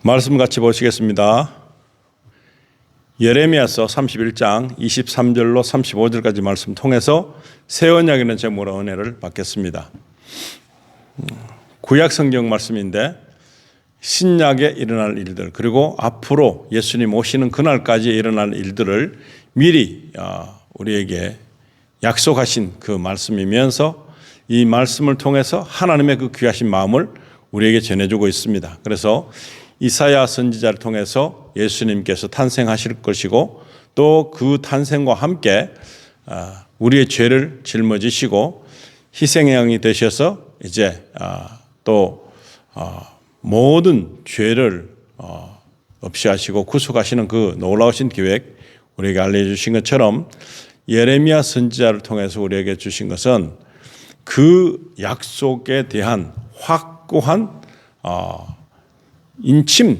말씀 같이 보시겠습니다. 예레미야서 31장 23절로 35절까지 말씀 통해서 새 언약이라는 제목으로 은혜를 받겠습니다. 구약 성경 말씀인데 신약에 일어날 일들, 그리고 앞으로 예수님 오시는 그날까지 일어날 일들을 미리 우리에게 약속하신 그 말씀이면서 이 말씀을 통해서 하나님의 그 귀하신 마음을 우리에게 전해주고 있습니다. 그래서 이사야 선지자를 통해서 예수님께서 탄생하실 것이고, 또 그 탄생과 함께 우리의 죄를 짊어지시고 희생양이 되셔서 이제 또 모든 죄를 없이 하시고 구속하시는 그 놀라우신 계획 우리에게 알려주신 것처럼, 예레미야 선지자를 통해서 우리에게 주신 것은 그 약속에 대한 확고한 인침,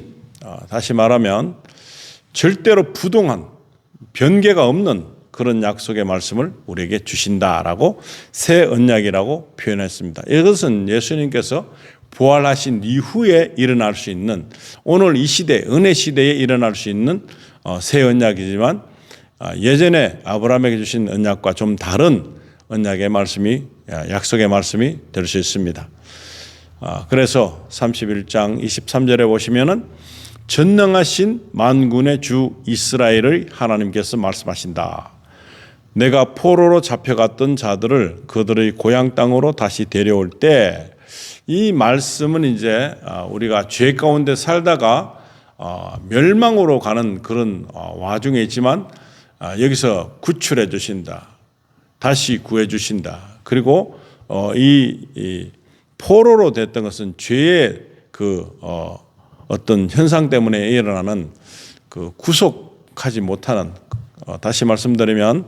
다시 말하면 절대로 부동한 변개가 없는 그런 약속의 말씀을 우리에게 주신다라고 새 언약이라고 표현했습니다. 이것은 예수님께서 부활하신 이후에 일어날 수 있는, 오늘 이 시대, 은혜 시대에 일어날 수 있는 새 언약이지만 예전에 아브라함에게 주신 언약과 좀 다른 언약의 말씀이, 약속의 말씀이 될 수 있습니다. 그래서 31장 23절에 보시면은 전능하신 만군의 주 이스라엘의 하나님께서 말씀하신다. 내가 포로로 잡혀갔던 자들을 그들의 고향 땅으로 다시 데려올 때, 이 말씀은 이제 우리가 죄 가운데 살다가 멸망으로 가는 그런 와중에 있지만 여기서 구출해 주신다. 다시 구해 주신다. 그리고 이 포로로 됐던 것은 죄의 그 어떤 현상 때문에 일어나는 그 구속하지 못하는, 다시 말씀드리면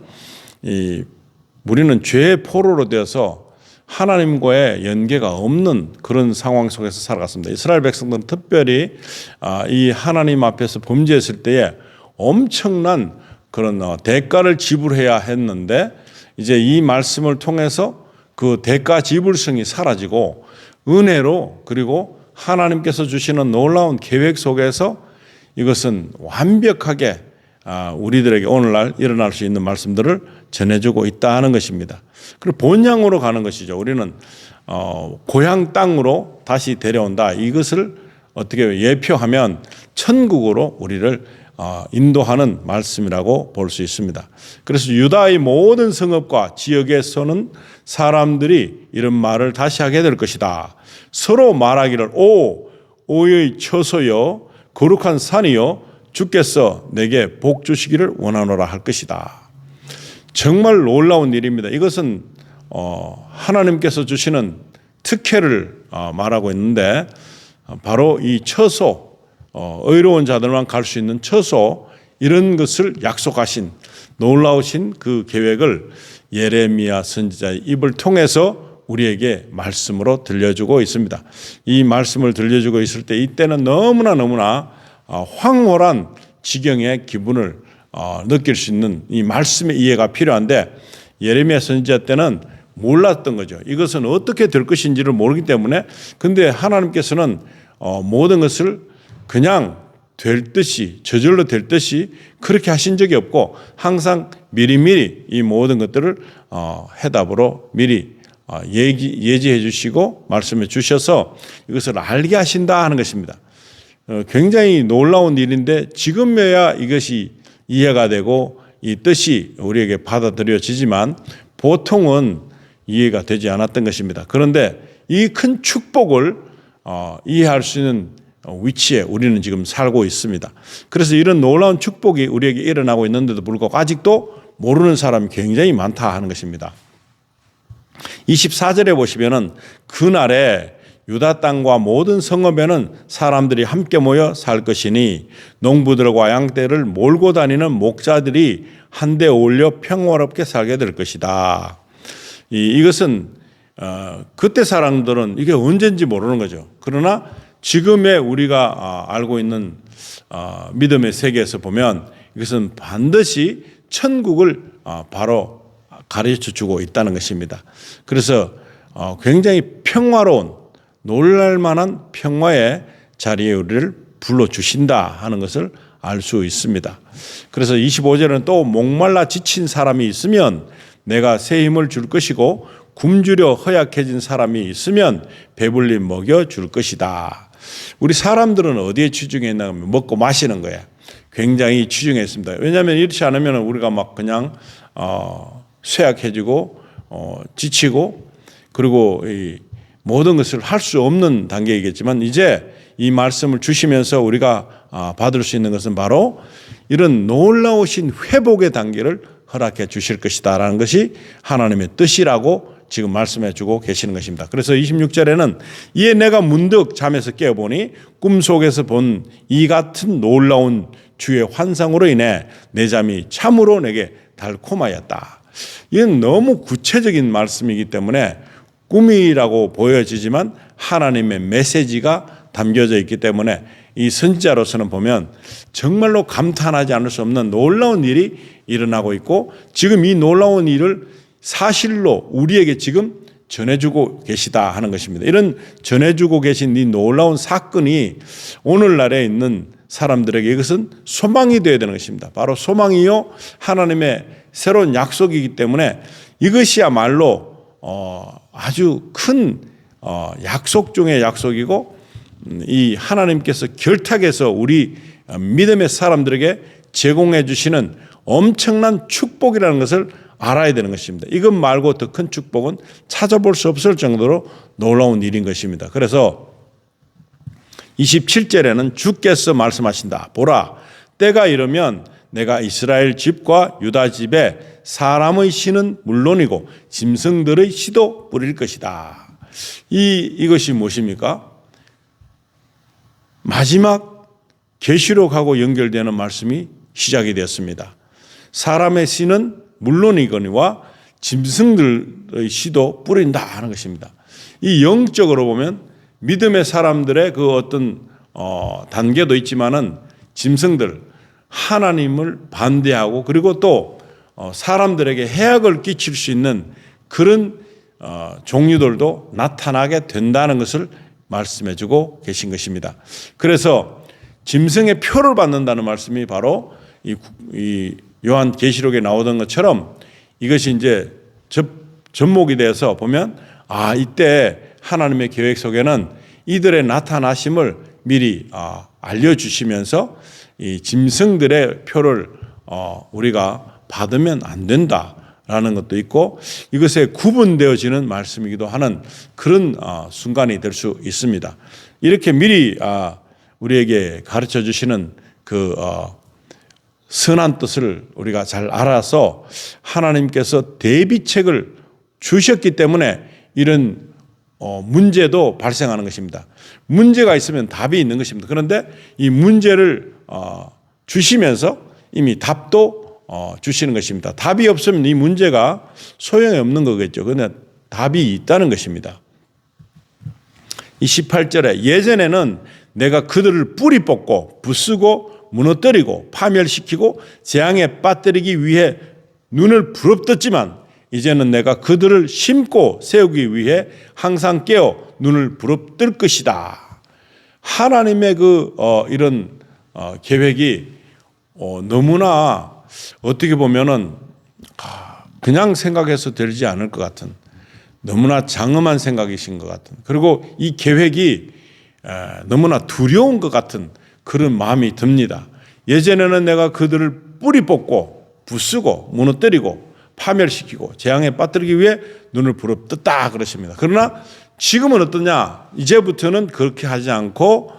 우리는 죄의 포로로 되어서 하나님과의 연계가 없는 그런 상황 속에서 살아갔습니다. 이스라엘 백성들은 특별히 이 하나님 앞에서 범죄했을 때에 엄청난 그런 대가를 지불해야 했는데, 이제 이 말씀을 통해서 그 대가 지불성이 사라지고 은혜로, 그리고 하나님께서 주시는 놀라운 계획 속에서 이것은 완벽하게 우리들에게 오늘날 일어날 수 있는 말씀들을 전해주고 있다 하는 것입니다. 그리고 본향으로 가는 것이죠. 우리는 고향 땅으로 다시 데려온다. 이것을 어떻게 예표하면 천국으로 우리를 인도하는 말씀이라고 볼 수 있습니다. 그래서 유다의 모든 성읍과 지역에서는 사람들이 이런 말을 다시 하게 될 것이다. 서로 말하기를 오의 처소여 거룩한 산이여 주께서 내게 복 주시기를 원하노라 할 것이다. 정말 놀라운 일입니다. 이것은 하나님께서 주시는 특혜를 말하고 있는데, 바로 이 처소, 의로운 자들만 갈 수 있는 처소, 이런 것을 약속하신 놀라우신 그 계획을 예레미야 선지자의 입을 통해서 우리에게 말씀으로 들려주고 있습니다. 이 말씀을 들려주고 있을 때 이때는 너무나 황홀한 지경의 기분을 느낄 수 있는 이 말씀의 이해가 필요한데, 예레미야 선지자 때는 몰랐던 거죠. 이것은 어떻게 될 것인지를 모르기 때문에. 근데 하나님께서는 모든 것을 그냥 될 듯이, 저절로 될 듯이 그렇게 하신 적이 없고, 항상 미리미리 이 모든 것들을 해답으로 미리 예지해 주시고 말씀해 주셔서 이것을 알게 하신다 하는 것입니다. 굉장히 놀라운 일인데, 지금에야 이것이 이해가 되고 이 뜻이 우리에게 받아들여지지만 보통은 이해가 되지 않았던 것입니다. 그런데 이 큰 축복을 이해할 수 있는 위치에 우리는 지금 살고 있습니다. 그래서 이런 놀라운 축복이 우리에게 일어나고 있는데도 불구하고 아직도 모르는 사람이 굉장히 많다 하는 것입니다. 24절에 보시면은 그날에 유다 땅과 모든 성읍에는 사람들이 함께 모여 살 것이니 농부들과 양떼를 몰고 다니는 목자들이 한데 어울려 평화롭게 살게 될 것이다. 이것은 그때 사람들은 이게 언제인지 모르는 거죠. 그러나 지금의 우리가 알고 있는 믿음의 세계에서 보면 이것은 반드시 천국을 바로 가르쳐 주고 있다는 것입니다. 그래서 굉장히 평화로운, 놀랄만한 평화의 자리에 우리를 불러주신다 하는 것을 알 수 있습니다. 그래서 25절에는 또 목말라 지친 사람이 있으면 내가 새 힘을 줄 것이고 굶주려 허약해진 사람이 있으면 배불리 먹여 줄 것이다. 우리 사람들은 어디에 치중해 있나 하면 먹고 마시는 거야. 굉장히 치중해 있습니다. 왜냐하면 이렇지 않으면 우리가 막 그냥 쇠약해지고 지치고 그리고 이 모든 것을 할 수 없는 단계이겠지만 이제 이 말씀을 주시면서 우리가 받을 수 있는 것은 바로 이런 놀라우신 회복의 단계를 허락해 주실 것이다라는 것이 하나님의 뜻이라고 지금 말씀해 주고 계시는 것입니다. 그래서 26절에는 이에 내가 문득 잠에서 깨어보니 꿈속에서 본 이 같은 놀라운 주의 환상으로 인해 내 잠이 참으로 내게 달콤하였다. 이건 너무 구체적인 말씀이기 때문에 꿈이라고 보여지지만 하나님의 메시지가 담겨져 있기 때문에 이 선지자로서는 보면 정말로 감탄하지 않을 수 없는 놀라운 일이 일어나고 있고 지금 이 놀라운 일을 사실로 우리에게 지금 전해주고 계시다 하는 것입니다. 이런 전해주고 계신 이 놀라운 사건이 오늘날에 있는 사람들에게 이것은 소망이 되어야 되는 것입니다. 바로 소망이요 하나님의 새로운 약속이기 때문에 이것이야말로 아주 큰 약속 중의 약속이고 이 하나님께서 결탁해서 우리 믿음의 사람들에게 제공해 주시는 엄청난 축복이라는 것을 알아야 되는 것입니다. 이것 말고 더 큰 축복은 찾아볼 수 없을 정도로 놀라운 일인 것입니다. 그래서 27절에는 주께서 말씀하신다. 보라, 때가 이르면 내가 이스라엘 집과 유다 집에 사람의 씨는 물론이고 짐승들의 씨도 뿌릴 것이다. 이것이 무엇입니까? 마지막 계시록하고 연결되는 말씀이 시작이 되었습니다. 사람의 씨는 물론이거니와 짐승들의 씨도 뿌린다 하는 것입니다. 이 영적으로 보면 믿음의 사람들의 그 어떤 단계도 있지만은 짐승들 하나님을 반대하고 그리고 또 사람들에게 해악을 끼칠 수 있는 그런 종류들도 나타나게 된다는 것을 말씀해 주고 계신 것입니다. 그래서 짐승의 표를 받는다는 말씀이 바로 이 요한 계시록에 나오던 것처럼 이것이 이제 접목이 돼서 보면 이때 하나님의 계획 속에는 이들의 나타나심을 미리 알려주시면서 이 짐승들의 표를 우리가 받으면 안 된다라는 것도 있고 이것에 구분되어지는 말씀이기도 하는 그런 순간이 될 수 있습니다. 이렇게 미리 우리에게 가르쳐 주시는 그 선한 뜻을 우리가 잘 알아서 하나님께서 대비책을 주셨기 때문에 이런 문제도 발생하는 것입니다. 문제가 있으면 답이 있는 것입니다. 그런데 이 문제를 주시면서 이미 답도 주시는 것입니다. 답이 없으면 이 문제가 소용이 없는 거겠죠. 그런데 답이 있다는 것입니다. 이 18절에 예전에는 내가 그들을 뿌리 뽑고 부수고 무너뜨리고 파멸시키고 재앙에 빠뜨리기 위해 눈을 부릅떴지만 이제는 내가 그들을 심고 세우기 위해 항상 깨어 눈을 부릅뜰 것이다. 하나님의 이런 계획이 너무나 어떻게 보면은 그냥 생각해서 되지 않을 것 같은 너무나 장엄한 생각이신 것 같은 그리고 이 계획이 너무나 두려운 것 같은 그런 마음이 듭니다. 예전에는 내가 그들을 뿌리 뽑고 부수고 무너뜨리고 파멸시키고 재앙에 빠뜨리기 위해 눈을 부릅떴다 그러십니다. 그러나 지금은 어떠냐? 이제부터는 그렇게 하지 않고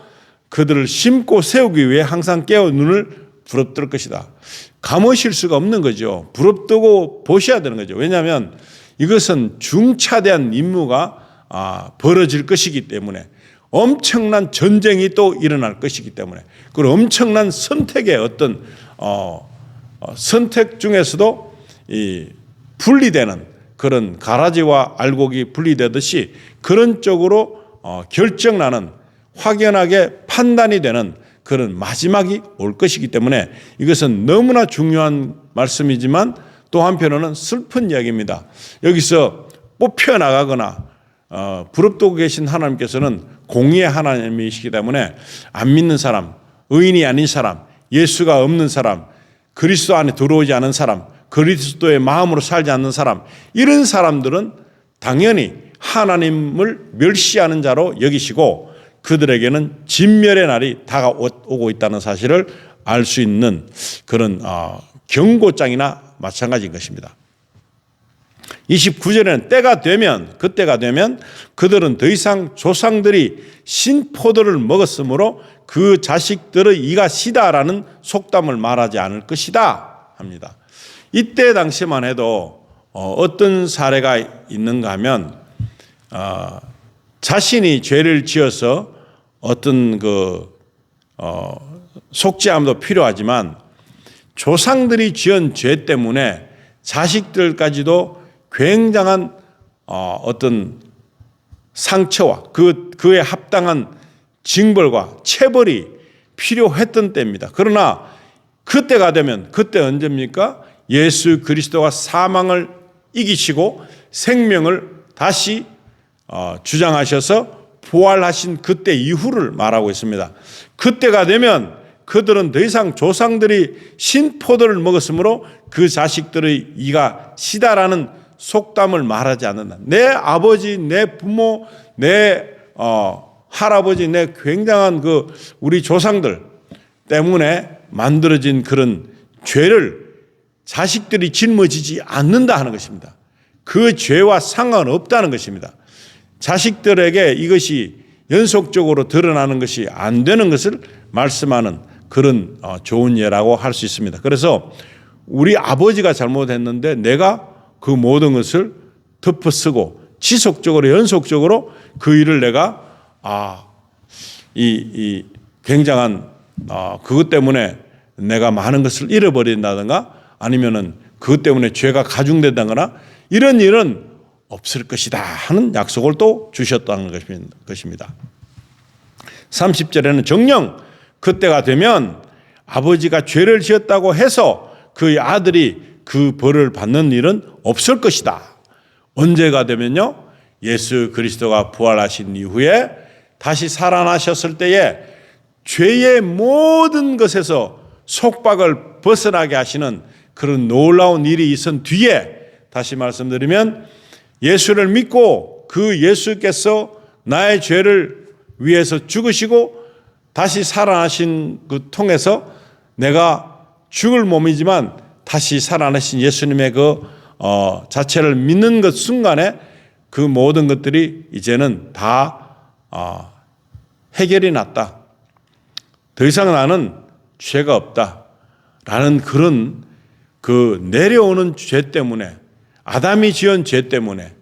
그들을 심고 세우기 위해 항상 깨어 눈을 부릅뜰 것이다. 감으실 수가 없는 거죠. 부릅뜨고 보셔야 되는 거죠. 왜냐하면 이것은 중차대한 임무가 벌어질 것이기 때문에 엄청난 전쟁이 또 일어날 것이기 때문에 그리고 엄청난 선택의 어떤 선택 중에서도 이 분리되는 그런 가라지와 알곡이 분리되듯이 그런 쪽으로 결정나는 확연하게 판단이 되는 그런 마지막이 올 것이기 때문에 이것은 너무나 중요한 말씀이지만 또 한편으로는 슬픈 이야기입니다. 여기서 뽑혀 나가거나 부릅뜨고 계신 하나님께서는 공의의 하나님이시기 때문에 안 믿는 사람, 의인이 아닌 사람, 예수가 없는 사람, 그리스도 안에 들어오지 않은 사람, 그리스도의 마음으로 살지 않는 사람, 이런 사람들은 당연히 하나님을 멸시하는 자로 여기시고 그들에게는 진멸의 날이 다가오고 있다는 사실을 알 수 있는 그런 경고장이나 마찬가지인 것입니다. 29절에는 그때가 되면 그들은 더 이상 조상들이 신포도를 먹었으므로 그 자식들의 이가 시다라는 속담을 말하지 않을 것이다 합니다. 이때 당시만 해도 어떤 사례가 있는가 하면 자신이 죄를 지어서 어떤 속죄함도 필요하지만 조상들이 지은 죄 때문에 자식들까지도 굉장한 어떤 상처와 그에 합당한 징벌과 체벌이 필요했던 때입니다. 그러나 그때가 되면 그때 언제입니까? 예수 그리스도가 사망을 이기시고 생명을 다시 주장하셔서 부활하신 그때 이후를 말하고 있습니다. 그때가 되면 그들은 더 이상 조상들이 신포도를 먹었으므로 그 자식들의 이가 시다라는 속담을 말하지 않는다. 내 아버지, 내 부모, 내 할아버지, 내 굉장한 우리 조상들 때문에 만들어진 그런 죄를 자식들이 짊어지지 않는다 하는 것입니다. 그 죄와 상관없다는 것입니다. 자식들에게 이것이 연속적으로 드러나는 것이 안 되는 것을 말씀하는 그런 좋은 예라고 할 수 있습니다. 그래서 우리 아버지가 잘못했는데 내가 그 모든 것을 덮어쓰고 지속적으로 연속적으로 그 일을 내가 이 굉장한 그것 때문에 내가 많은 것을 잃어버린다든가 아니면은 그것 때문에 죄가 가중된다거나 이런 일은 없을 것이다 하는 약속을 또 주셨다는 것입니다. 30절에는 정녕 그때가 되면 아버지가 죄를 지었다고 해서 그 아들이 그 벌을 받는 일은 없을 것이다. 언제가 되면요? 예수 그리스도가 부활하신 이후에 다시 살아나셨을 때에 죄의 모든 것에서 속박을 벗어나게 하시는 그런 놀라운 일이 있은 뒤에 다시 말씀드리면 예수를 믿고 그 예수께서 나의 죄를 위해서 죽으시고 다시 살아나신 그 통해서 내가 죽을 몸이지만 다시 살아나신 예수님의 자체를 믿는 그 순간에 그 모든 것들이 이제는 다 해결이 났다. 더 이상 나는 죄가 없다. 라는 그런 내려오는 죄 때문에 아담이 지은 죄 때문에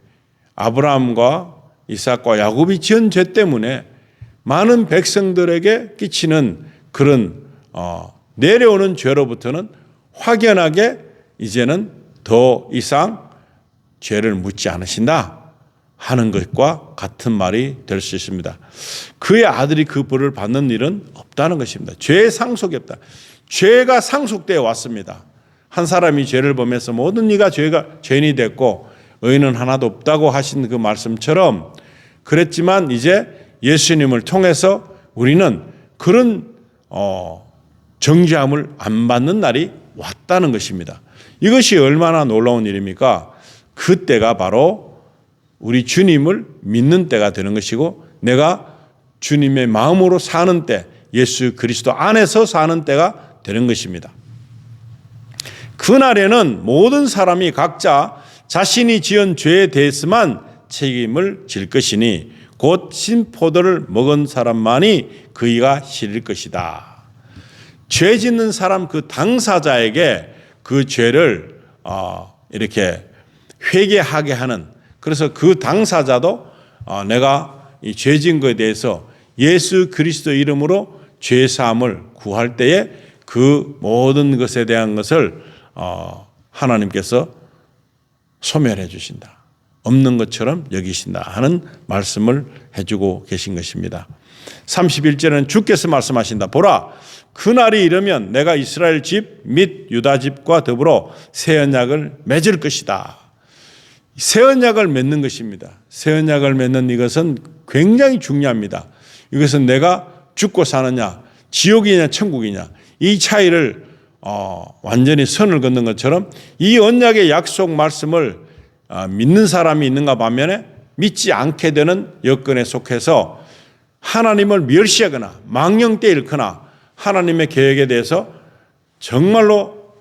아브라함과 이삭과 야곱이 지은 죄 때문에 많은 백성들에게 끼치는 그런 내려오는 죄로부터는 확연하게 이제는 더 이상 죄를 묻지 않으신다 하는 것과 같은 말이 될 수 있습니다. 그의 아들이 그 벌을 받는 일은 없다는 것입니다. 죄의 상속이 없다. 죄가 상속되어 왔습니다. 한 사람이 죄를 범해서 모든 이가 죄인이 됐고 의인은 하나도 없다고 하신 그 말씀처럼 그랬지만 이제 예수님을 통해서 우리는 그런 정죄함을 안 받는 날이 왔다는 것입니다. 이것이 얼마나 놀라운 일입니까? 그때가 바로 우리 주님을 믿는 때가 되는 것이고 내가 주님의 마음으로 사는 때, 예수 그리스도 안에서 사는 때가 되는 것입니다. 그날에는 모든 사람이 각자 자신이 지은 죄에 대해서만 책임을 질 것이니 곧 신포도를 먹은 사람만이 그이가 실릴 것이다. 죄 짓는 사람 그 당사자에게 그 죄를 이렇게 회개하게 하는, 그래서 그 당사자도 내가 이 죄 지은 것에 대해서 예수 그리스도 이름으로 죄 사함을 구할 때에 그 모든 것에 대한 것을 하나님께서 소멸해 주신다. 없는 것처럼 여기신다 하는 말씀을 해주고 계신 것입니다. 31절에는 주께서 말씀하신다. 보라, 그날이 이르면 내가 이스라엘 집 및 유다 집과 더불어 새 언약을 맺을 것이다. 새 언약을 맺는 것입니다. 새 언약을 맺는 이것은 굉장히 중요합니다. 이것은 내가 죽고 사느냐, 지옥이냐 천국이냐, 이 차이를 완전히 선을 긋는 것처럼 이 언약의 약속 말씀을 믿는 사람이 있는가 반면에 믿지 않게 되는 여건에 속해서 하나님을 멸시하거나 망령되이 잃거나 하나님의 계획에 대해서 정말로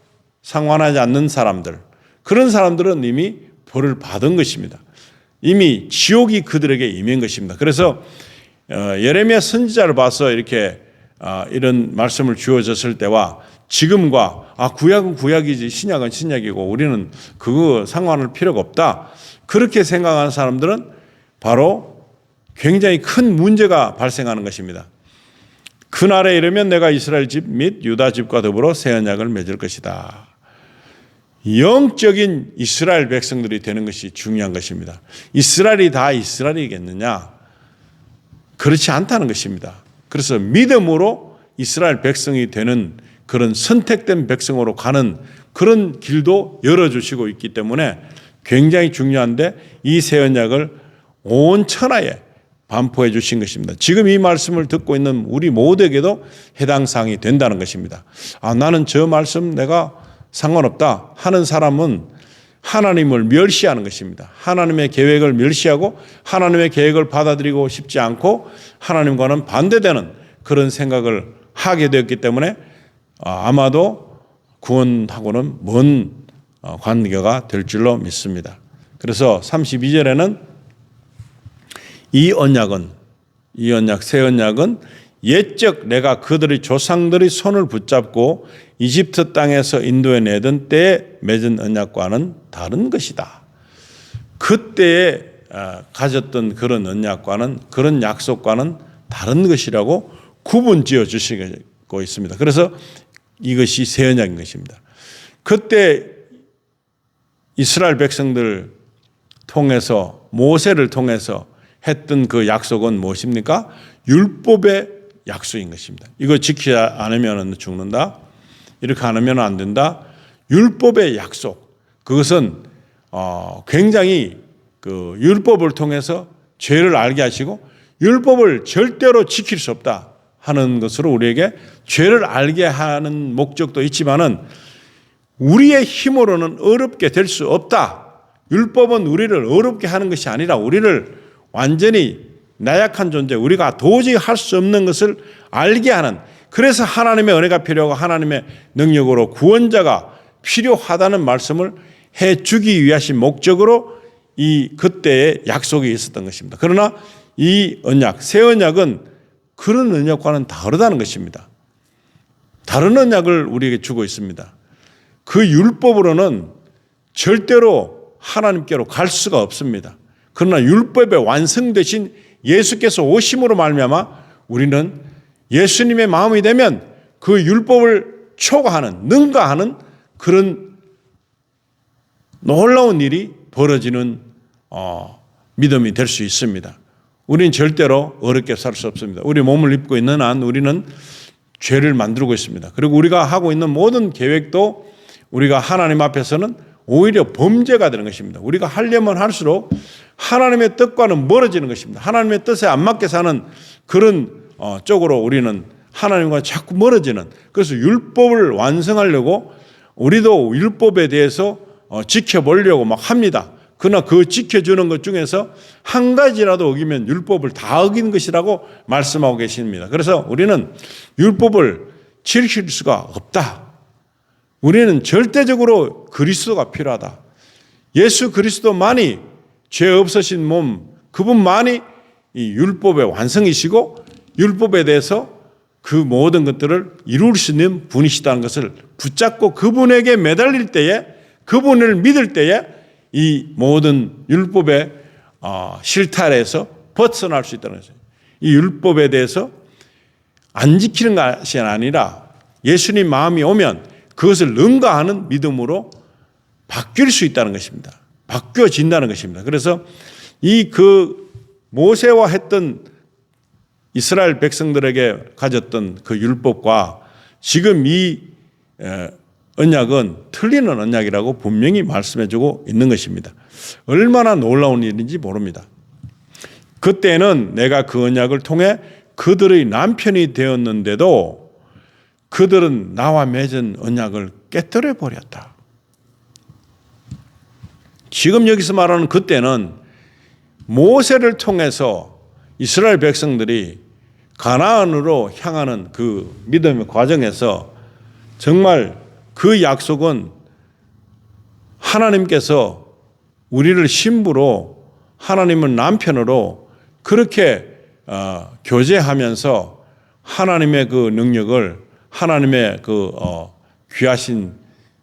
상관하지 않는 사람들, 그런 사람들은 이미 벌을 받은 것입니다. 이미 지옥이 그들에게 임한 것입니다. 그래서 예레미야 선지자를 봐서 이렇게 이런 말씀을 주어졌을 때와 지금과 구약은 구약이지 신약은 신약이고 우리는 그거 상관할 필요가 없다, 그렇게 생각하는 사람들은 바로 굉장히 큰 문제가 발생하는 것입니다. 그날에 이르면 내가 이스라엘 집 및 유다 집과 더불어 새 언약을 맺을 것이다. 영적인 이스라엘 백성들이 되는 것이 중요한 것입니다. 이스라엘이 다 이스라엘이겠느냐? 그렇지 않다는 것입니다. 그래서 믿음으로 이스라엘 백성이 되는 그런 선택된 백성으로 가는 그런 길도 열어주시고 있기 때문에 굉장히 중요한데, 이 새 언약을 온 천하에 반포해 주신 것입니다. 지금 이 말씀을 듣고 있는 우리 모두에게도 해당 사항이 된다는 것입니다. 나는 저 말씀 내가 상관없다 하는 사람은 하나님을 멸시하는 것입니다. 하나님의 계획을 멸시하고 하나님의 계획을 받아들이고 싶지 않고 하나님과는 반대되는 그런 생각을 하게 되었기 때문에 아마도 구원하고는 먼 관계가 될 줄로 믿습니다. 그래서 32절에는 이 언약, 새 언약은 옛적 내가 그들의 조상들의 손을 붙잡고 이집트 땅에서 인도해 내던 때에 맺은 언약과는 다른 것이다. 그때에 가졌던 그런 언약과는, 그런 약속과는 다른 것이라고 구분 지어 주시고 있습니다. 그래서 이것이 새 언약인 것입니다. 그때 이스라엘 백성들 통해서, 모세를 통해서 했던 그 약속은 무엇입니까? 율법의 약속인 것입니다. 이거 지키지 않으면 죽는다, 이렇게 안 하면 안 된다. 율법의 약속, 그것은 굉장히 그 율법을 통해서 죄를 알게 하시고 율법을 절대로 지킬 수 없다 하는 것으로 우리에게 죄를 알게 하는 목적도 있지만은 우리의 힘으로는 어렵게 될 수 없다. 율법은 우리를 어렵게 하는 것이 아니라 우리를 완전히 나약한 존재, 우리가 도저히 할 수 없는 것을 알게 하는, 그래서 하나님의 은혜가 필요하고 하나님의 능력으로 구원자가 필요하다는 말씀을 해주기 위하신 목적으로 이 그때의 약속이 있었던 것입니다. 그러나 이 언약, 새 언약은 그런 언약과는 다르다는 것입니다. 다른 언약을 우리에게 주고 있습니다. 그 율법으로는 절대로 하나님께로 갈 수가 없습니다. 그러나 율법의 완성 대신 예수께서 오심으로 말미암아 우리는 예수님의 마음이 되면 그 율법을 초과하는, 능가하는 그런 놀라운 일이 벌어지는 믿음이 될 수 있습니다. 우리는 절대로 어렵게 살 수 없습니다. 우리 몸을 입고 있는 한 우리는 죄를 만들고 있습니다. 그리고 우리가 하고 있는 모든 계획도 우리가 하나님 앞에서는 오히려 범죄가 되는 것입니다. 우리가 하려면 할수록 하나님의 뜻과는 멀어지는 것입니다. 하나님의 뜻에 안 맞게 사는 그런 쪽으로 우리는 하나님과 자꾸 멀어지는, 그래서 율법을 완성하려고 우리도 율법에 대해서 지켜보려고 막 합니다. 그러나 그 지켜주는 것 중에서 한 가지라도 어기면 율법을 다 어긴 것이라고 말씀하고 계십니다. 그래서 우리는 율법을 지킬 수가 없다. 우리는 절대적으로 그리스도가 필요하다. 예수 그리스도만이 죄 없으신 몸, 그분만이 이 율법의 완성이시고 율법에 대해서 그 모든 것들을 이룰 수 있는 분이시다는 것을 붙잡고 그분에게 매달릴 때에, 그분을 믿을 때에 이 모든 율법의 실타래에서 벗어날 수 있다는 것이에요. 이 율법에 대해서 안 지키는 것이 아니라 예수님 마음이 오면 그것을 능가하는 믿음으로 바뀔 수 있다는 것입니다. 바뀌어진다는 것입니다. 그래서 이 그 모세와 했던 이스라엘 백성들에게 가졌던 그 율법과 지금 이 언약은 틀리는 언약이라고 분명히 말씀해주고 있는 것입니다. 얼마나 놀라운 일인지 모릅니다. 그때는 내가 그 언약을 통해 그들의 남편이 되었는데도 그들은 나와 맺은 언약을 깨뜨려 버렸다. 지금 여기서 말하는 그때는 모세를 통해서 이스라엘 백성들이 가나안으로 향하는 그 믿음의 과정에서 정말 그 약속은 하나님께서 우리를 신부로 하나님은 남편으로 그렇게 교제하면서 하나님의 그 능력을 하나님의 그 귀하신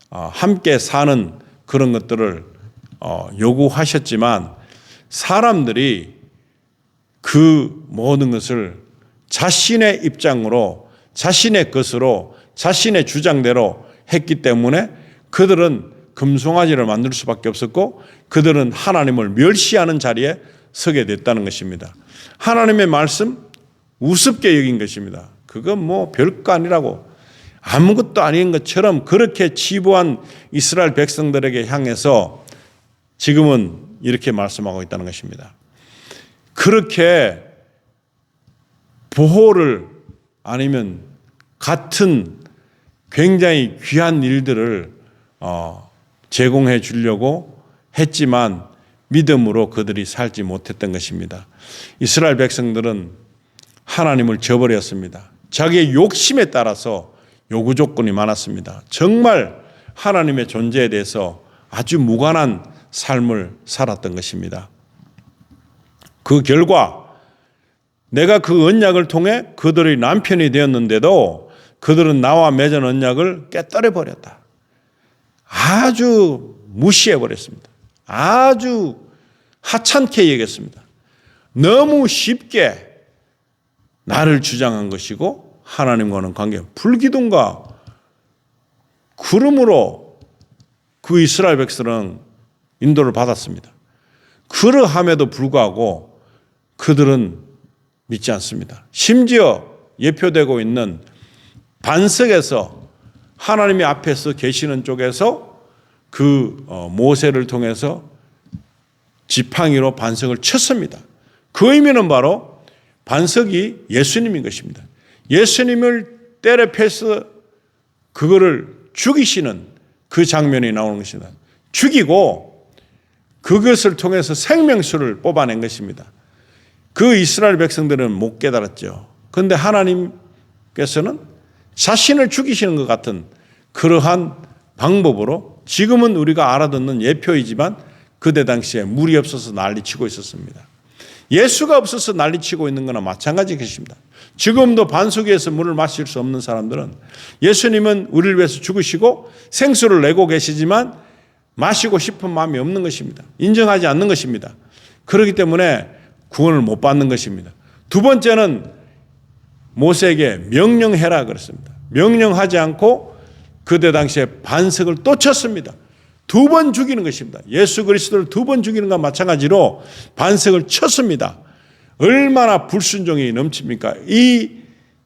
함께 사는 그런 것들을 요구하셨지만 사람들이 그 모든 것을 자신의 입장으로 자신의 것으로 자신의 주장대로 했기 때문에 그들은 금송아지를 만들 수밖에 없었고 그들은 하나님을 멸시하는 자리에 서게 됐다는 것입니다. 하나님의 말씀 우습게 여긴 것입니다. 그건 뭐 별거 아니라고 아무것도 아닌 것처럼 그렇게 치부한 이스라엘 백성들에게 향해서 지금은 이렇게 말씀하고 있다는 것입니다. 그렇게 보호를 아니면 같은 굉장히 귀한 일들을 제공해 주려고 했지만 믿음으로 그들이 살지 못했던 것입니다. 이스라엘 백성들은 하나님을 저버렸습니다. 자기의 욕심에 따라서 요구 조건이 많았습니다. 정말 하나님의 존재에 대해서 아주 무관한 삶을 살았던 것입니다. 그 결과 내가 그 언약을 통해 그들의 남편이 되었는데도 그들은 나와 맺은 언약을 깨뜨려 버렸다. 아주 무시해 버렸습니다. 아주 하찮게 여겼습니다. 너무 쉽게 나를 주장한 것이고 하나님과는 관계 불기둥과 구름으로 그 이스라엘 백성은 인도를 받았습니다. 그러함에도 불구하고 그들은 믿지 않습니다. 심지어 예표되고 있는 반석에서 하나님이 앞에서 계시는 쪽에서 그 모세를 통해서 지팡이로 반석을 쳤습니다. 그 의미는 바로 반석이 예수님인 것입니다. 예수님을 때려 패서 그거를 죽이시는 그 장면이 나오는 것입니다. 죽이고 그것을 통해서 생명수를 뽑아낸 것입니다. 그 이스라엘 백성들은 못 깨달았죠. 그런데 하나님께서는 자신을 죽이시는 것 같은 그러한 방법으로 지금은 우리가 알아듣는 예표이지만 그때 당시에 물이 없어서 난리치고 있었습니다. 예수가 없어서 난리치고 있는 거나 마찬가지 것입니다. 지금도 반석 위에서 물을 마실 수 없는 사람들은 예수님은 우리를 위해서 죽으시고 생수를 내고 계시지만 마시고 싶은 마음이 없는 것입니다. 인정하지 않는 것입니다. 그렇기 때문에 구원을 못 받는 것입니다. 두 번째는 모세에게 명령해라 그랬습니다. 명령하지 않고 그때 당시에 반석을 또 쳤습니다. 두 번 죽이는 것입니다. 예수 그리스도를 두 번 죽이는 것과 마찬가지로 반석을 쳤습니다. 얼마나 불순종이 넘칩니까? 이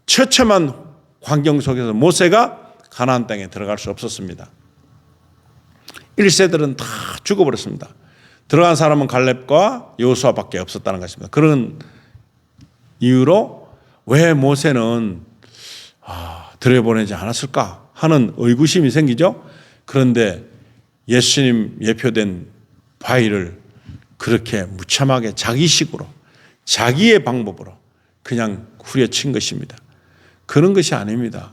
처참한 환경 속에서 모세가 가나안 땅에 들어갈 수 없었습니다. 1세들은 다 죽어버렸습니다. 들어간 사람은 갈렙과 여호수아밖에 없었다는 것입니다. 그런 이유로 왜 모세는 들여보내지 않았을까 하는 의구심이 생기죠. 그런데 예수님 예표된 바위를 그렇게 무참하게 자기식으로 자기의 방법으로 그냥 후려친 것입니다. 그런 것이 아닙니다.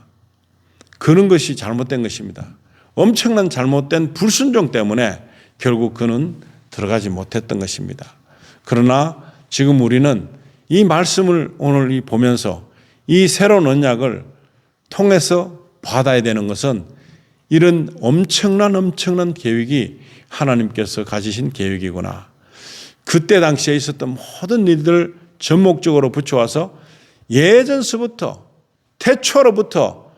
그런 것이 잘못된 것입니다. 엄청난 잘못된 불순종 때문에 결국 그는 들어가지 못했던 것입니다. 그러나 지금 우리는 이 말씀을 오늘 보면서 이 새로운 언약을 통해서 받아야 되는 것은 이런 엄청난 계획이 하나님께서 가지신 계획이구나. 그때 당시에 있었던 모든 일들을 전목적으로 붙여와서 예전서부터 태초로부터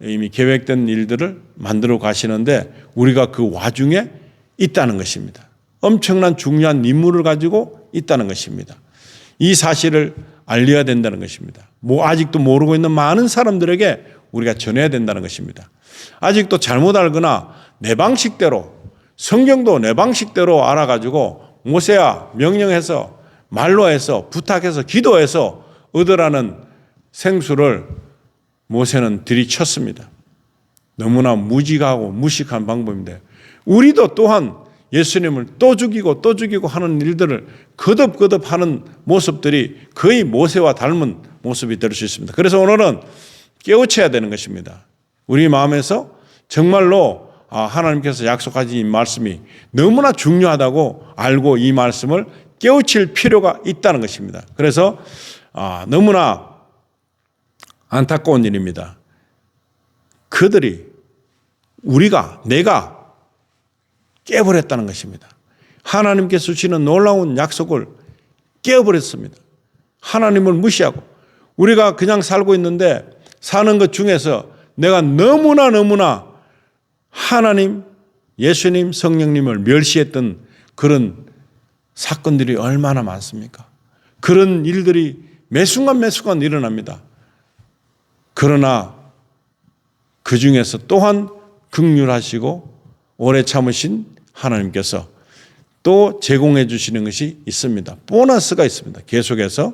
이미 계획된 일들을 만들어 가시는데 우리가 그 와중에 있다는 것입니다. 엄청난 중요한 임무를 가지고 있다는 것입니다. 이 사실을 알려야 된다는 것입니다. 아직도 모르고 있는 많은 사람들에게 우리가 전해야 된다는 것입니다. 아직도 잘못 알거나 내 방식대로 성경도 내 방식대로 알아가지고 모세야 명령해서 말로 해서 부탁해서 기도해서 얻으라는 생수를 모세는 들이쳤습니다. 너무나 무지하고 무식한 방법인데 우리도 또한 예수님을 또 죽이고 또 죽이고 하는 일들을 거듭거듭 하는 모습들이 거의 모세와 닮은 모습이 될 수 있습니다. 그래서 오늘은 깨우쳐야 되는 것입니다. 우리 마음에서 정말로 하나님께서 약속하신 이 말씀이 너무나 중요하다고 알고 이 말씀을 깨우칠 필요가 있다는 것입니다. 그래서 너무나 안타까운 일입니다. 내가 깨버렸다는 것입니다. 하나님께서 주시는 놀라운 약속을 깨버렸습니다. 하나님을 무시하고 우리가 그냥 살고 있는데 사는 것 중에서 내가 너무나 하나님, 예수님, 성령님을 멸시했던 그런 사건들이 얼마나 많습니까? 그런 일들이 매 순간 일어납니다. 그러나 그 중에서 또한 긍휼하시고 오래 참으신 하나님께서 또 제공해 주시는 것이 있습니다. 보너스가 있습니다. 계속해서.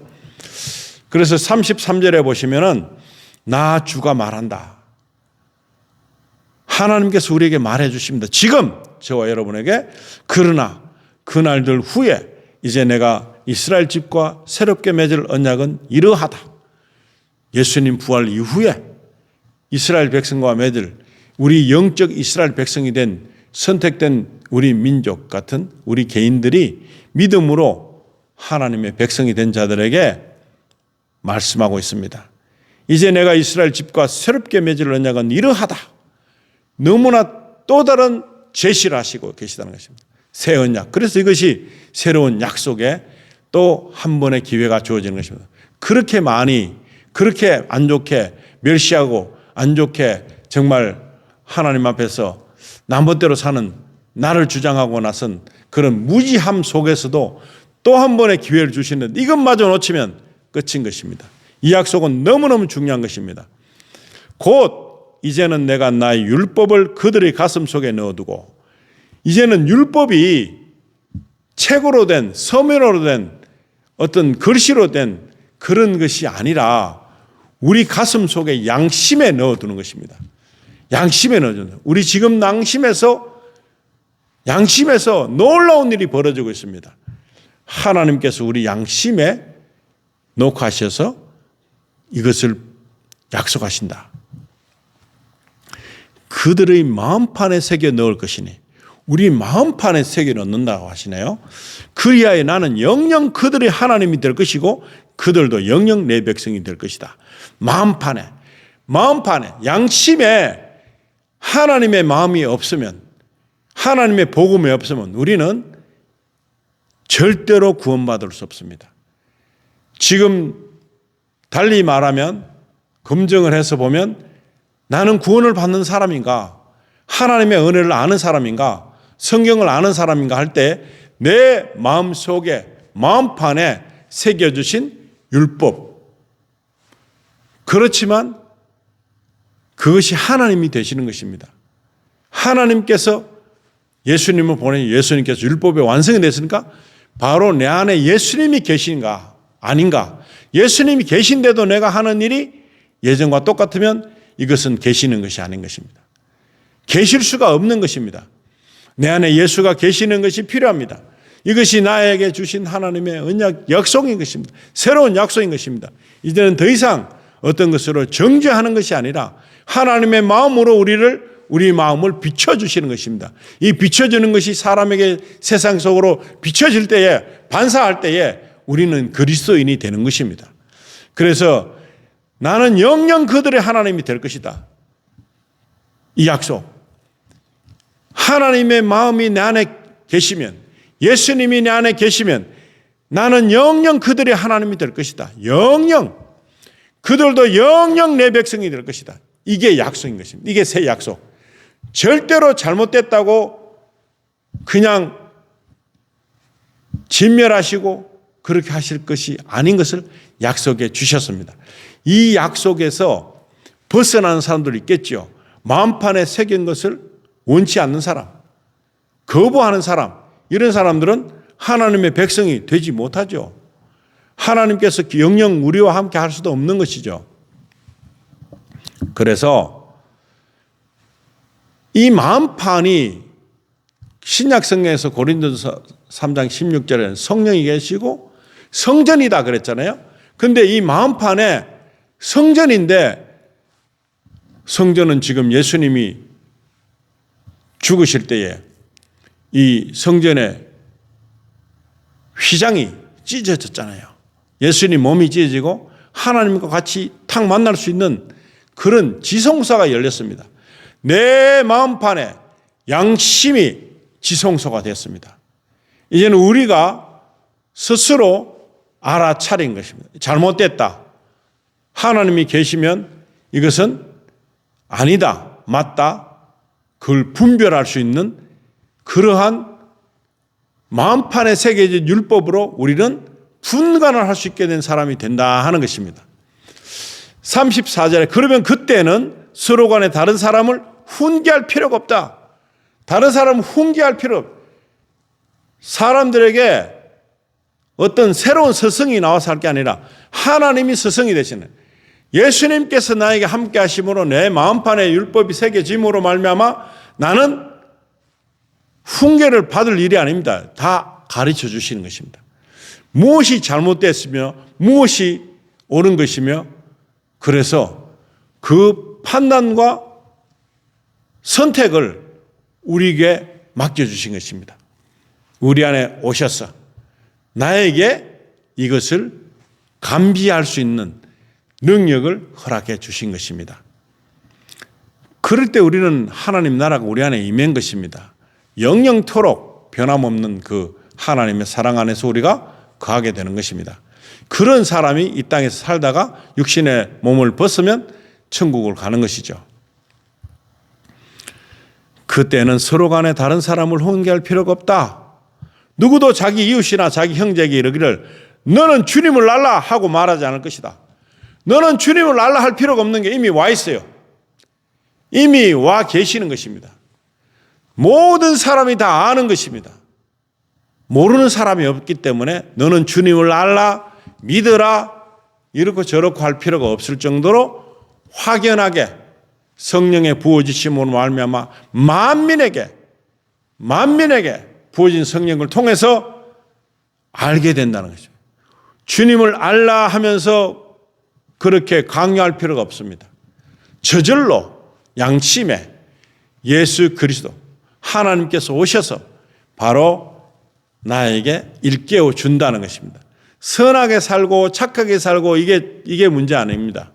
그래서 33절에 보시면은 나 주가 말한다. 하나님께서 우리에게 말해 주십니다. 지금 저와 여러분에게 그러나 그날들 후에 이제 내가 이스라엘 집과 새롭게 맺을 언약은 이러하다. 예수님 부활 이후에 이스라엘 백성과 맺을 우리 영적 이스라엘 백성이 된 선택된 우리 민족 같은 우리 개인들이 믿음으로 하나님의 백성이 된 자들에게 말씀하고 있습니다. 이제 내가 이스라엘 집과 새롭게 맺을 언약은 이러하다. 너무나 또 다른 제시를 하시고 계시다는 것입니다. 새 언약. 그래서 이것이 새로운 약속에 또 한 번의 기회가 주어지는 것입니다. 그렇게 많이 그렇게 안 좋게 멸시하고 안 좋게 정말 하나님 앞에서 남멋대로 사는 나를 주장하고 나선 그런 무지함 속에서도 또 한 번의 기회를 주시는데 이것마저 놓치면 끝인 것입니다. 이 약속은 너무너무 중요한 것입니다. 곧 이제는 내가 나의 율법을 그들의 가슴 속에 넣어두고 이제는 율법이 책으로 된 서면으로 된 어떤 글씨로 된 그런 것이 아니라 우리 가슴 속에 양심에 넣어두는 것입니다. 양심에 넣어두는. 우리 지금 양심에서 놀라운 일이 벌어지고 있습니다. 하나님께서 우리 양심에 녹화하셔서 이것을 약속하신다. 그들의 마음판에 새겨 넣을 것이니 우리 마음판에 새겨 넣는다고 하시네요. 그리하여 나는 영영 그들의 하나님이 될 것이고 그들도 영영 내 백성이 될 것이다. 마음판에 양심에 하나님의 마음이 없으면 하나님의 복음이 없으면 우리는 절대로 구원받을 수 없습니다. 지금 달리 말하면 검증을 해서 보면 나는 구원을 받는 사람인가 하나님의 은혜를 아는 사람인가 성경을 아는 사람인가 할 때 내 마음속에 마음판에 새겨주신 율법 그렇지만 그것이 하나님이 되시는 것입니다. 하나님께서 예수님을 보내 예수님께서 율법의 완성이 됐으니까 바로 내 안에 예수님이 계신가 아닌가 예수님이 계신데도 내가 하는 일이 예전과 똑같으면 이것은 계시는 것이 아닌 것입니다. 계실 수가 없는 것입니다. 내 안에 예수가 계시는 것이 필요합니다. 이것이 나에게 주신 하나님의 언약 약속인 것입니다. 새로운 약속인 것입니다. 이제는 더 이상 어떤 것으로 정죄하는 것이 아니라 하나님의 마음으로 우리 마음을 비춰주시는 것입니다. 이 비춰주는 것이 사람에게 세상 속으로 비춰질 때에 반사할 때에 우리는 그리스도인이 되는 것입니다. 그래서 나는 영영 그들의 하나님이 될 것이다. 이 약속. 하나님의 마음이 내 안에 계시면 예수님이 내 안에 계시면 나는 영영 그들의 하나님이 될 것이다. 영영. 그들도 영영 내 백성이 될 것이다. 이게 약속인 것입니다. 이게 새 약속. 절대로 잘못됐다고 그냥 진멸하시고 그렇게 하실 것이 아닌 것을 약속해 주셨습니다. 이 약속에서 벗어나는 사람들이 있겠죠. 마음판에 새긴 것을 원치 않는 사람, 거부하는 사람, 이런 사람들은 하나님의 백성이 되지 못하죠. 하나님께서 영영 우리와 함께 할 수도 없는 것이죠. 그래서 이 마음판이 신약 성경에서 고린도서 3장 16절에는 성령이 계시고 성전이다 그랬잖아요. 근데 이 마음판에 성전인데, 성전은 지금 예수님이 죽으실 때에 이 성전의 휘장이 찢어졌잖아요. 예수님 몸이 찢어지고 하나님과 같이 탁 만날 수 있는 그런 지성소가 열렸습니다. 내 마음판에 양심이 지성소가 됐습니다. 이제는 우리가 스스로 알아차린 것입니다. 잘못됐다. 하나님이 계시면 이것은 아니다, 맞다, 그걸 분별할 수 있는 그러한 마음판에 새겨진 율법으로 우리는 분간을 할 수 있게 된 사람이 된다 하는 것입니다. 34절에 그러면 그때는 서로 간에 다른 사람을 훈계할 필요가 없다. 다른 사람을 훈계할 필요 없다. 사람들에게 어떤 새로운 스승이 나와서 할 게 아니라 하나님이 스승이 되시는, 예수님께서 나에게 함께 하심으로 내 마음판에 율법이 새겨짐으로 말미암아 나는 훈계를 받을 일이 아닙니다. 다 가르쳐 주시는 것입니다. 무엇이 잘못됐으며 무엇이 옳은 것이며, 그래서 그 판단과 선택을 우리에게 맡겨주신 것입니다. 우리 안에 오셔서 나에게 이것을 감지할 수 있는 능력을 허락해 주신 것입니다. 그럴 때 우리는 하나님 나라가 우리 안에 임한 것입니다. 영영토록 변함없는 그 하나님의 사랑 안에서 우리가 거하게 되는 것입니다. 그런 사람이 이 땅에서 살다가 육신의 몸을 벗으면 천국을 가는 것이죠. 그때는 서로 간에 다른 사람을 훈계할 필요가 없다. 누구도 자기 이웃이나 자기 형제에게 이르기를 너는 주님을 알라 하고 말하지 않을 것이다. 너는 주님을 알라 할 필요가 없는 게 이미 와 있어요. 이미 와 계시는 것입니다. 모든 사람이 다 아는 것입니다. 모르는 사람이 없기 때문에 너는 주님을 알라, 믿으라, 이렇고 저렇고 할 필요가 없을 정도로 확연하게 성령의 부어지심으로 말미암아 만민에게 부어진 성령을 통해서 알게 된다는 것입니다. 주님을 알라 하면서 그렇게 강요할 필요가 없습니다. 저절로 양심에 예수 그리스도 하나님께서 오셔서 바로 나에게 일깨워 준다는 것입니다. 선하게 살고 착하게 살고 이게 문제 아닙니다.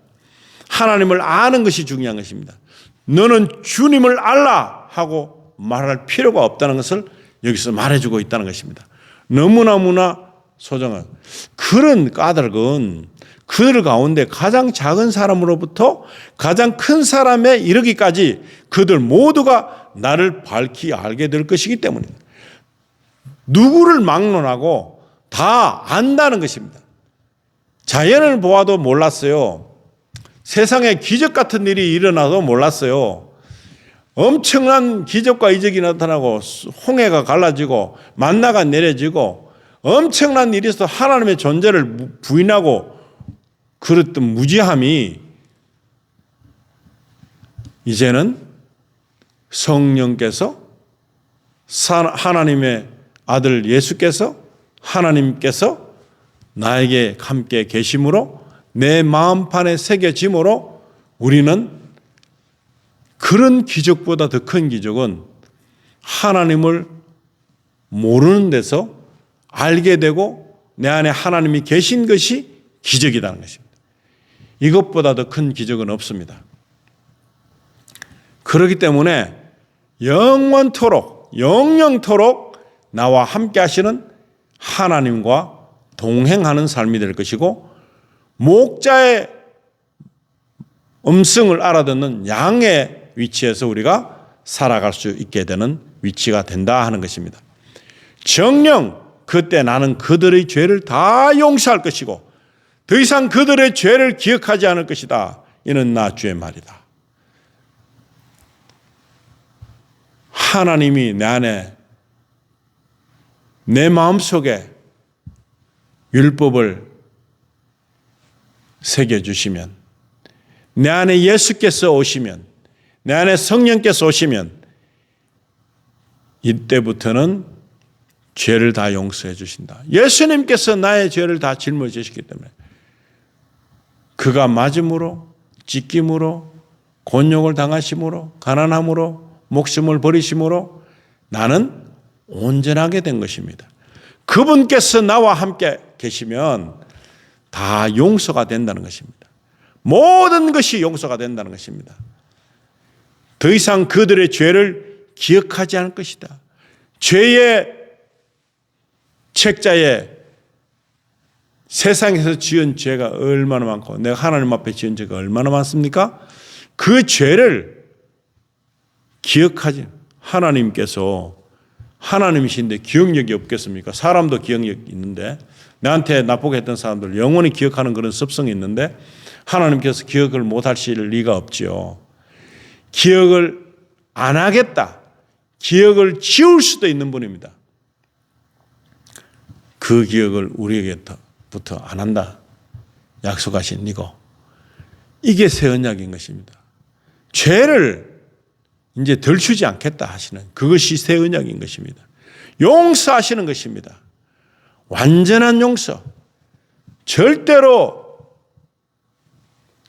하나님을 아는 것이 중요한 것입니다. 너는 주님을 알라 하고 말할 필요가 없다는 것을 여기서 말해주고 있다는 것입니다. 너무나 소중한 그런 까닭은 그들 가운데 가장 작은 사람으로부터 가장 큰 사람에 이르기까지 그들 모두가 나를 밝히 알게 될 것이기 때문입니다. 누구를 막론하고 다 안다는 것입니다. 자연을 보아도 몰랐어요. 세상에 기적 같은 일이 일어나도 몰랐어요. 엄청난 기적과 이적이 나타나고 홍해가 갈라지고 만나가 내려지고 엄청난 일이 있어도 하나님의 존재를 부인하고 그랬던 무지함이 이제는 성령께서 하나님의 아들 예수께서 하나님께서 나에게 함께 계심으로 내 마음판에 새겨짐으로 우리는 그런 기적보다 더 큰 기적은 하나님을 모르는 데서 알게 되고 내 안에 하나님이 계신 것이 기적이라는 것입니다. 이것보다 더 큰 기적은 없습니다. 그렇기 때문에 영원토록 나와 함께 하시는 하나님과 동행하는 삶이 될 것이고 목자의 음성을 알아듣는 양의 위치에서 우리가 살아갈 수 있게 되는 위치가 된다 하는 것입니다. 정녕 그때 나는 그들의 죄를 다 용서할 것이고 더 이상 그들의 죄를 기억하지 않을 것이다. 이는 나 주의 말이다. 하나님이 내 안에 내 마음속에 율법을 새겨주시면 내 안에 예수께서 오시면, 내 안에 성령께서 오시면 이때부터는 죄를 다 용서해 주신다. 예수님께서 나의 죄를 다 짊어져 주시기 때문에 그가 맞음으로, 찢김으로, 곤욕을 당하심으로, 가난함으로, 목숨을 버리심으로 나는 온전하게 된 것입니다. 그분께서 나와 함께 계시면 다 용서가 된다는 것입니다. 모든 것이 용서가 된다는 것입니다. 더 이상 그들의 죄를 기억하지 않을 것이다. 죄의 책자에 세상에서 지은 죄가 얼마나 많고 내가 하나님 앞에 지은 죄가 얼마나 많습니까? 그 죄를 기억하지. 하나님께서 하나님이신데 기억력이 없겠습니까? 사람도 기억력이 있는데 나한테 나쁘게 했던 사람들 영원히 기억하는 그런 습성이 있는데 하나님께서 기억을 못하실 리가 없지요. 기억을 안 하겠다. 기억을 지울 수도 있는 분입니다. 그 기억을 우리에게부터 안 한다. 약속하신 이거. 이게 새 언약인 것입니다. 죄를 이제 덜 주지 않겠다 하시는 그것이 새 언약인 것입니다. 용서하시는 것입니다. 완전한 용서. 절대로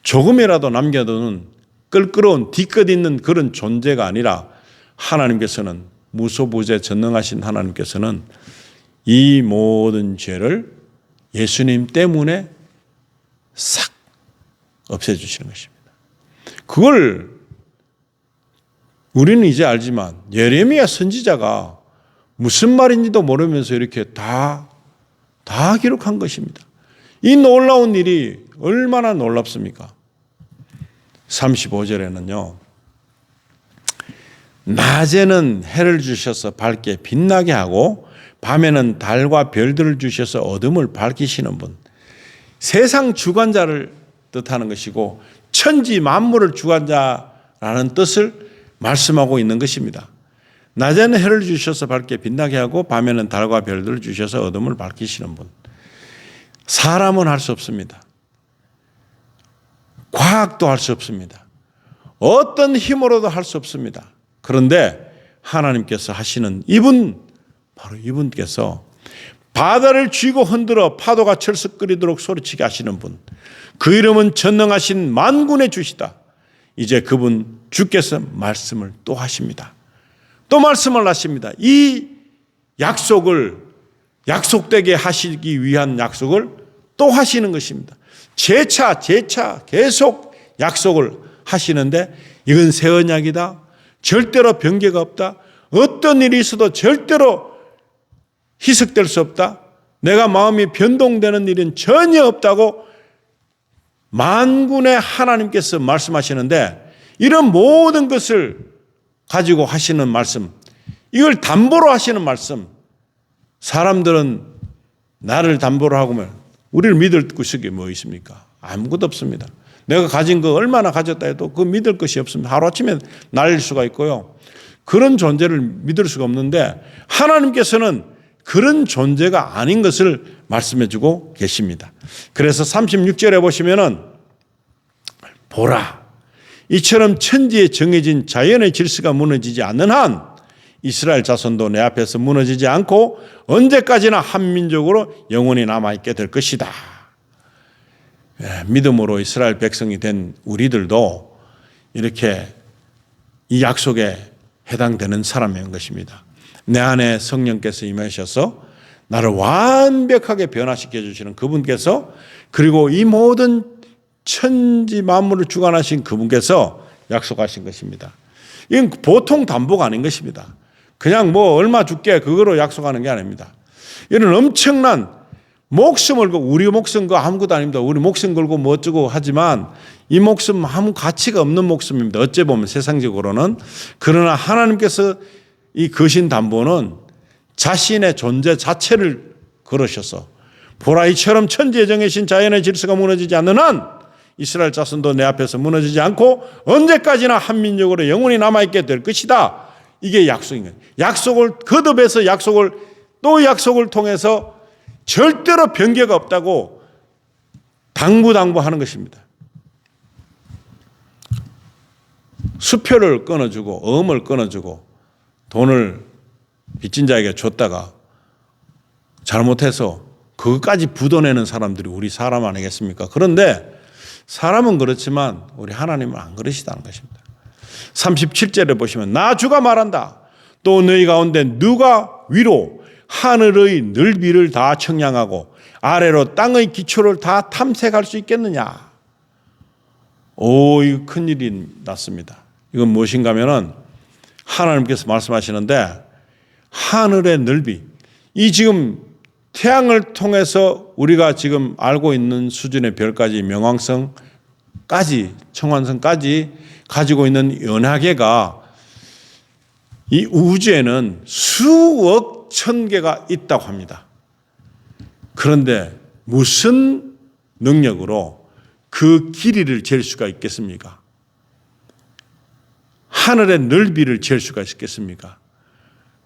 조금이라도 남겨두는 껄끄러운 뒤끝 있는 그런 존재가 아니라 하나님께서는 무소부재 전능하신 하나님께서는 이 모든 죄를 예수님 때문에 싹 없애주시는 것입니다. 그걸 우리는 이제 알지만 예레미야 선지자가 무슨 말인지도 모르면서 이렇게 다 기록한 것입니다. 이 놀라운 일이 얼마나 놀랍습니까? 35절에는요. 낮에는 해를 주셔서 밝게 빛나게 하고 밤에는 달과 별들을 주셔서 어둠을 밝히시는 분. 세상 주관자를 뜻하는 것이고 천지 만물을 주관자라는 뜻을 말씀하고 있는 것입니다. 낮에는 해를 주셔서 밝게 빛나게 하고 밤에는 달과 별들을 주셔서 어둠을 밝히시는 분. 사람은 할 수 없습니다. 과학도 할 수 없습니다. 어떤 힘으로도 할 수 없습니다. 그런데 하나님께서 하시는 이분, 바로 이분께서 바다를 쥐고 흔들어 파도가 철썩거리도록 소리치게 하시는 분. 그 이름은 전능하신 만군의 주시다. 이제 그분 주께서 말씀을 또 하십니다. 또 말씀을 하십니다. 이 약속을 약속되게 하시기 위한 약속을 또 하시는 것입니다. 재차 계속 약속을 하시는데 이건 새 언약이다. 절대로 변개가 없다. 어떤 일이 있어도 절대로 희석될 수 없다. 내가 마음이 변동되는 일은 전혀 없다고 만군의 하나님께서 말씀하시는데 이런 모든 것을 가지고 하시는 말씀, 이걸 담보로 하시는 말씀, 사람들은 나를 담보로 하고면 우리를 믿을 것이 뭐 있습니까? 아무것도 없습니다. 내가 가진 거 얼마나 가졌다 해도 그 믿을 것이 없습니다. 하루아침에 날릴 수가 있고요. 그런 존재를 믿을 수가 없는데 하나님께서는 그런 존재가 아닌 것을 말씀해 주고 계십니다. 그래서 36절에 보시면은 보라, 이처럼 천지에 정해진 자연의 질서가 무너지지 않는 한 이스라엘 자손도 내 앞에서 무너지지 않고 언제까지나 한민족으로 영원히 남아있게 될 것이다. 믿음으로 이스라엘 백성이 된 우리들도 이렇게 이 약속에 해당되는 사람인 것입니다. 내 안에 성령께서 임하셔서 나를 완벽하게 변화시켜 주시는 그분께서, 그리고 이 모든 천지 만물을 주관하신 그분께서 약속하신 것입니다. 이건 보통 담보가 아닌 것입니다. 그냥 뭐 얼마 줄게 그거로 약속하는 게 아닙니다. 이런 엄청난 목숨을 걸고, 우리 목숨 거 아무것도 아닙니다. 우리 목숨 걸고 뭐 어쩌고 하지만 이 목숨 아무 가치가 없는 목숨입니다. 어째 보면 세상적으로는. 그러나 하나님께서 이 거신 담보는 자신의 존재 자체를 걸으셔서 보라, 이처럼 천지에 정해진 자연의 질서가 무너지지 않는 한 이스라엘 자손도 내 앞에서 무너지지 않고 언제까지나 한민족으로 영원히 남아있게 될 것이다. 이게 약속인 거예요. 약속을 거듭해서 약속을 또 약속을 통해서 절대로 변개가 없다고 당부하는 것입니다. 수표를 끊어주고 어음을 끊어주고 돈을 빚진 자에게 줬다가 잘못해서 그것까지 부도내는 사람들이 우리 사람 아니겠습니까? 그런데 사람은 그렇지만 우리 하나님은 안 그러시다는 것입니다. 37절에 보시면 나 주가 말한다. 또 너희 가운데 누가 위로 하늘의 넓이를 다 청량하고 아래로 땅의 기초를 다 탐색할 수 있겠느냐. 오, 이거 큰일이 났습니다. 이건 무엇인가 하면은 하나님께서 말씀하시는데 하늘의 넓이, 이 지금 태양을 통해서 우리가 지금 알고 있는 수준의 별까지 명왕성까지 청환성까지 가지고 있는 연하계가 이 우주에는 수억 천 개가 있다고 합니다. 그런데 무슨 능력으로 그 길이를 잴 수가 있겠습니까? 하늘의 넓이를 잴 수가 있겠습니까?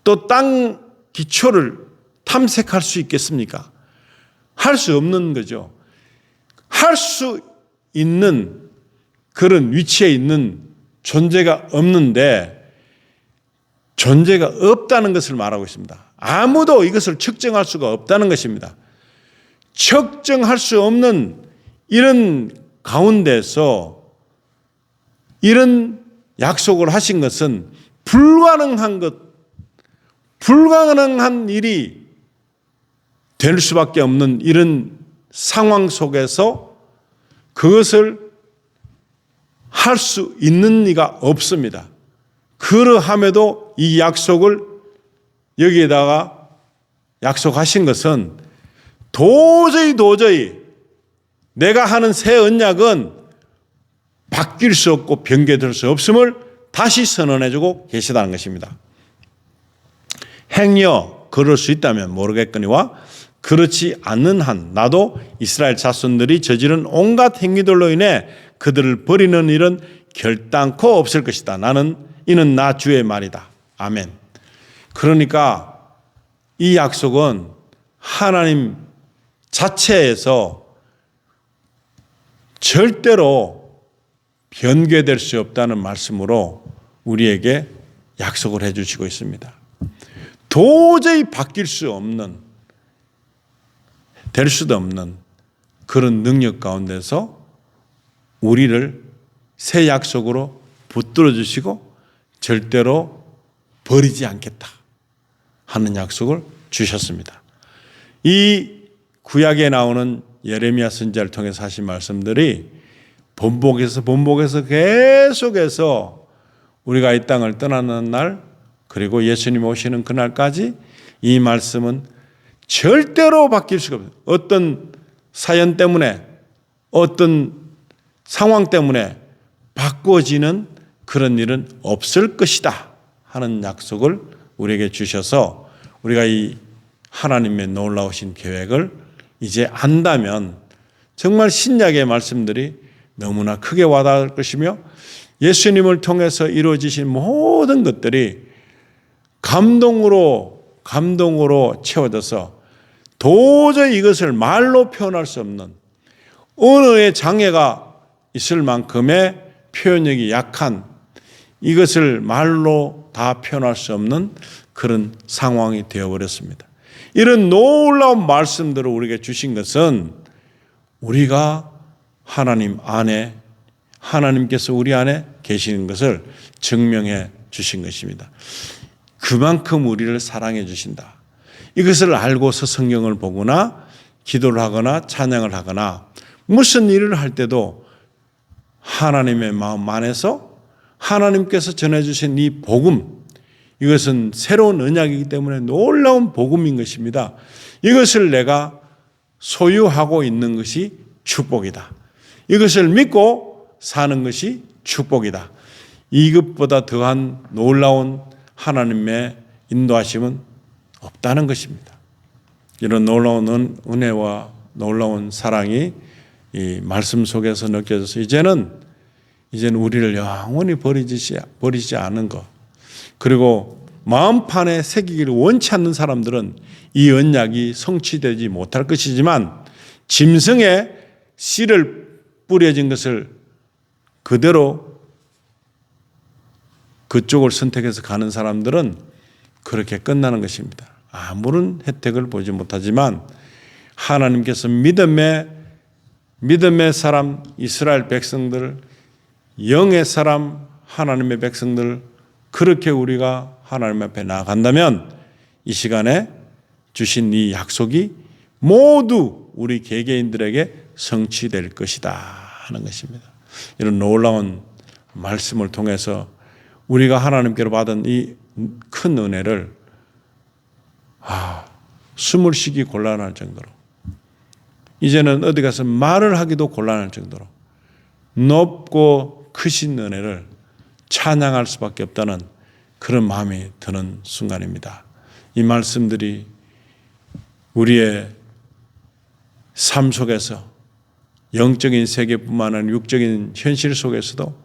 또 땅 기초를 탐색할 수 있겠습니까? 할 수 없는 거죠. 할 수 있는 그런 위치에 있는 존재가 없는데 존재가 없다는 것을 말하고 있습니다. 아무도 이것을 측정할 수가 없다는 것입니다. 측정할 수 없는 이런 가운데서 이런 약속을 하신 것은 불가능한 일이 될 수밖에 없는 이런 상황 속에서 그것을 할 수 있는 이가 없습니다. 그러함에도 이 약속을 여기에다가 약속하신 것은 도저히 내가 하는 새 언약은 바뀔 수 없고 변개될 수 없음을 다시 선언해주고 계시다는 것입니다. 행여 그럴 수 있다면 모르겠거니와 그렇지 않는 한 나도 이스라엘 자손들이 저지른 온갖 행위들로 인해 그들을 버리는 일은 결단코 없을 것이다. 이는 나 주의 말이다. 아멘. 그러니까 이 약속은 하나님 자체에서 절대로 변개될 수 없다는 말씀으로 우리에게 약속을 해주시고 있습니다. 도저히 바뀔 수 없는, 될 수도 없는 그런 능력 가운데서 우리를 새 약속으로 붙들어 주시고 절대로 버리지 않겠다 하는 약속을 주셨습니다. 이 구약에 나오는 예레미야 선지자를 통해서 하신 말씀들이 번복해서 계속해서 우리가 이 땅을 떠나는 날 그리고 예수님 오시는 그날까지 이 말씀은 절대로 바뀔 수가 없어요. 어떤 사연 때문에 어떤 상황 때문에 바꿔지는 그런 일은 없을 것이다 하는 약속을 우리에게 주셔서 우리가 이 하나님의 놀라우신 계획을 이제 안다면 정말 신약의 말씀들이 너무나 크게 와닿을 것이며 예수님을 통해서 이루어지신 모든 것들이 감동으로 채워져서 도저히 이것을 말로 표현할 수 없는 언어의 장애가 있을 만큼의 표현력이 약한 이것을 말로 다 표현할 수 없는 그런 상황이 되어버렸습니다. 이런 놀라운 말씀들을 우리에게 주신 것은 우리가 하나님 안에 하나님께서 우리 안에 계시는 것을 증명해 주신 것입니다. 그만큼 우리를 사랑해 주신다. 이것을 알고서 성경을 보거나 기도를 하거나 찬양을 하거나 무슨 일을 할 때도 하나님의 마음 안에서 하나님께서 전해주신 이 복음, 이것은 새로운 언약이기 때문에 놀라운 복음인 것입니다. 이것을 내가 소유하고 있는 것이 축복이다. 이것을 믿고 사는 것이 축복이다. 이것보다 더한 놀라운 하나님의 인도하심은 없다는 것입니다. 이런 놀라운 은혜와 놀라운 사랑이 이 말씀 속에서 느껴져서 이제는 우리를 영원히 버리지 않은 것, 그리고 마음판에 새기기를 원치 않는 사람들은 이 언약이 성취되지 못할 것이지만 짐승에 씨를 뿌려진 것을 그대로 그쪽을 선택해서 가는 사람들은 그렇게 끝나는 것입니다. 아무런 혜택을 보지 못하지만 하나님께서 믿음의 사람 이스라엘 백성들, 영의 사람 하나님의 백성들, 그렇게 우리가 하나님 앞에 나아간다면 이 시간에 주신 이 약속이 모두 우리 개개인들에게 성취될 것이다 하는 것입니다. 이런 놀라운 말씀을 통해서 우리가 하나님께로 받은 이 큰 은혜를 숨을 쉬기 곤란할 정도로, 이제는 어디 가서 말을 하기도 곤란할 정도로 높고 크신 은혜를 찬양할 수밖에 없다는 그런 마음이 드는 순간입니다. 이 말씀들이 우리의 삶 속에서 영적인 세계뿐만 아니라 육적인 현실 속에서도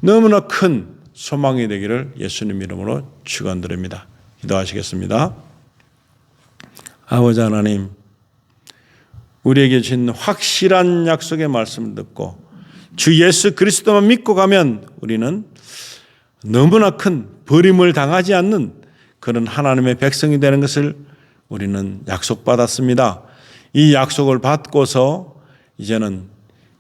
너무나 큰 소망이 되기를 예수님 이름으로 축원드립니다. 기도하시겠습니다. 아버지 하나님, 우리에게 주신 확실한 약속의 말씀을 듣고 주 예수 그리스도만 믿고 가면 우리는 너무나 큰 버림을 당하지 않는 그런 하나님의 백성이 되는 것을 우리는 약속받았습니다. 이 약속을 받고서 이제는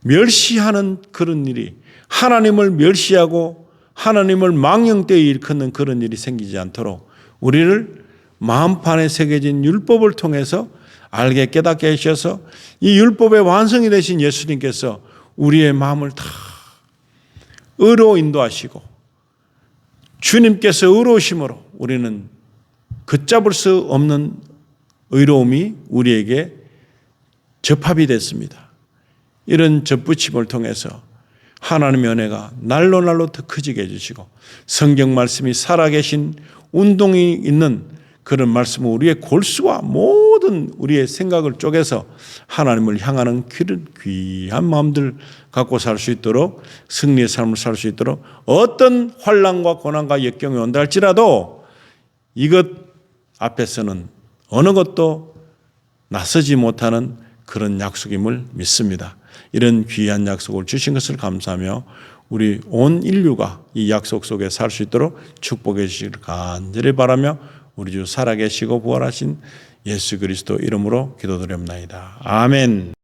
멸시하는 그런 일이, 하나님을 멸시하고 하나님을 망령되이 일컫는 그런 일이 생기지 않도록 우리를 마음판에 새겨진 율법을 통해서 알게 깨닫게 하셔서 이 율법의 완성이 되신 예수님께서 우리의 마음을 다 의로 인도하시고 주님께서 의로우심으로 우리는 걷잡을 수 없는 의로움이 우리에게 접합이 됐습니다. 이런 접붙임을 통해서 하나님의 은혜가 날로 날로 더 커지게 해주시고 성경 말씀이 살아계신 운동이 있는 그런 말씀은 우리의 골수와 모든 우리의 생각을 쪼개서 하나님을 향하는 귀한 마음들 갖고 살 수 있도록, 승리의 삶을 살 수 있도록, 어떤 환난과 고난과 역경이 온다 할지라도 이것 앞에서는 어느 것도 나서지 못하는 그런 약속임을 믿습니다. 이런 귀한 약속을 주신 것을 감사하며 우리 온 인류가 이 약속 속에 살 수 있도록 축복해 주시기를 간절히 바라며 우리 주 살아계시고 부활하신 예수 그리스도 이름으로 기도드립니다. 아멘.